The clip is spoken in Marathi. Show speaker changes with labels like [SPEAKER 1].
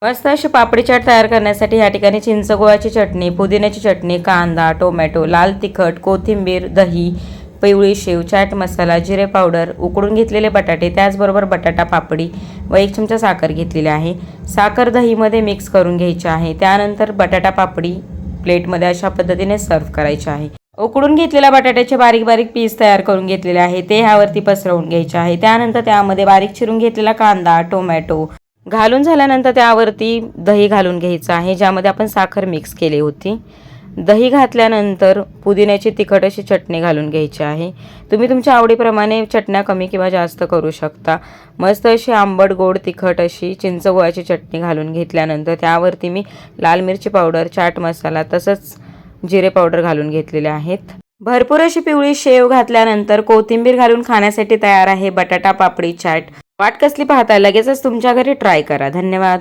[SPEAKER 1] मस्त अशी पापडी चाट तयार करण्यासाठी या ठिकाणी चिंच गुळाची चटणी, पुदिन्याची चटणी, कांदा, टोमॅटो, लाल तिखट, कोथिंबीर, दही, पिवळी शेव, चाट मसाला, जिरे पावडर, उकडून घेतलेले बटाटे, त्याचबरोबर बटाटा पापडी व 1 चमचा साखर घेतलेली आहे. साखर दहीमध्ये मिक्स करून घ्यायची आहे. त्यानंतर बटाटा पापडी प्लेटमध्ये अशा पद्धतीने सर्व्ह करायची आहे. उकडून घेतलेल्या बटाट्याचे बारीक बारीक पीस तयार करून घेतलेले आहे ते ह्यावरती पसरवून घ्यायचे आहे. त्यानंतर त्यामध्ये बारीक चिरून घेतलेला कांदा, टोमॅटो घालून झाल्यानंतर त्यावरती दही घालून घ्यायचं आहे, ज्यामध्ये आपण साखर मिक्स केली होती. दही घातल्यानंतर पुदिन्याची तिखट अशी चटणी घालून घ्यायची आहे. तुम्ही तुमच्या आवडीप्रमाणे चटण्या कमी किंवा जास्त करू शकता. मस्त अशी आंबट गोड तिखट अशी चिंच गुळाची चटणी घालून घेतल्यानंतर त्यावरती मी लाल मिरची पावडर, चाट मसाला तसंच जिरे पावडर घालून घेतलेले आहेत. भरपूर अशी पिवळी शेव घातल्यानंतर कोथिंबीर घालून खाण्यासाठी तयार आहे बटाटा पापडी चाट. वाट कसली पाहता, लगेचच तुमच्या घरी ट्राय करा. धन्यवाद.